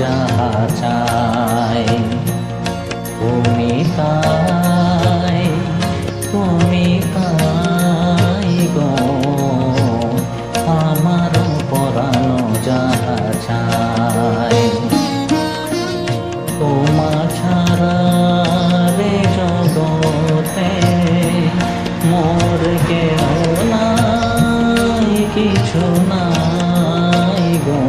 যাহা চাই তুমি তাই, তুমি তাই গো আমার পরানো যাহা চাই। তোমা ছাড়া রে জগতে মোর কেহ নাই, কিছু নাই গো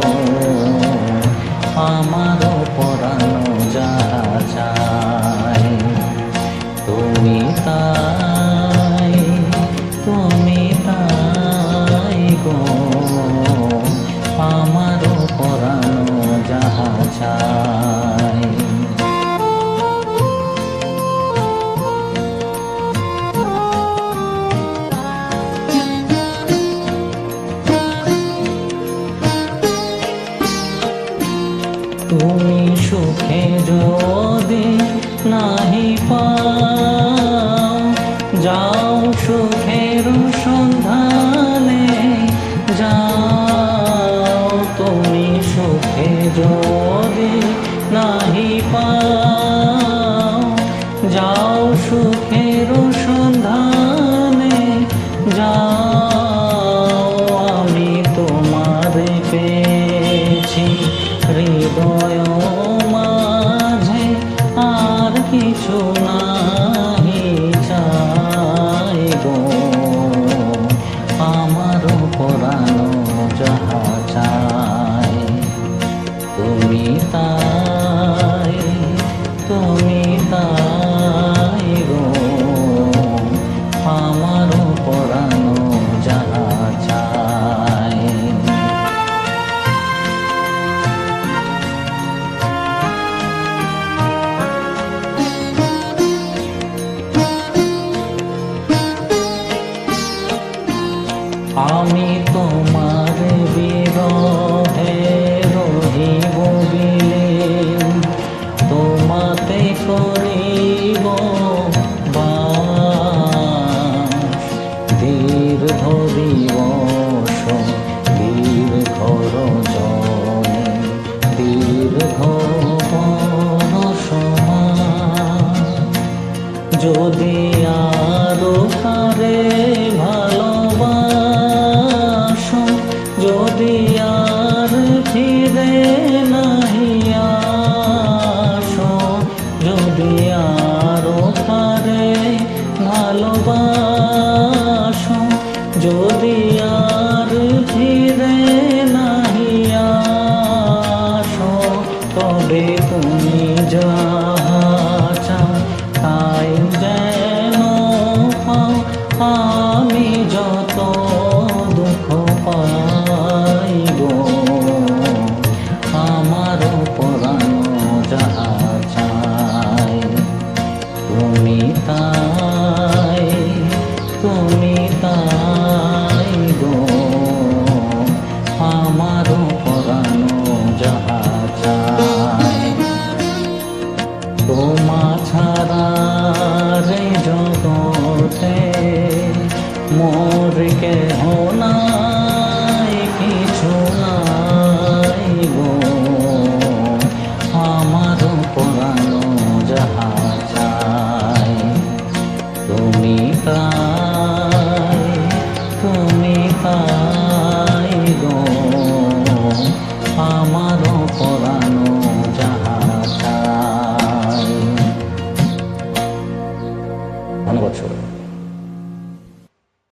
আমার পরানো যাহা চাই তুমি তাই, তুমি তাই গো আমার পরানো যাহা চাই। তুমি সুখে যদি নাহি পাও, যাও সুখের সন্ধানে যাও। তুমি সুখে যদি নাহি পাও, যাও সুখের সন্ধানে যাও। আমি তোমার পেয়েছি হৃদয় মাঝে, আর কিছু নাহি চাই গো আমার পরানো যাহা চাই তুমি তাই, তুমি তাই গো আমার পরানো যাহা চাই। আমি তোমার বিরহে রহিব বিলীন, তোমাতে করিব বাস। দীর্ঘ দিবস দীর্ঘ রজনী, দীর্ঘ বর্ষমান, যদি আরো কারে ভালোবাসো, যদি আর ফিরে নাহি আসো, যদি আরো কারে ভালোবাসো, যদি আর ফিরে নাহি আসো, তবে তুমি যাহা চাও তাই যেন পাও। আমি যত দুঃখ পাই গো আমার পরানো যাহা চাই তুমি তাই, তুমি তাই গো আমার পরানো যাহা চাই। তোমা ছাড়া রে জগতে মোর কেহ নাই,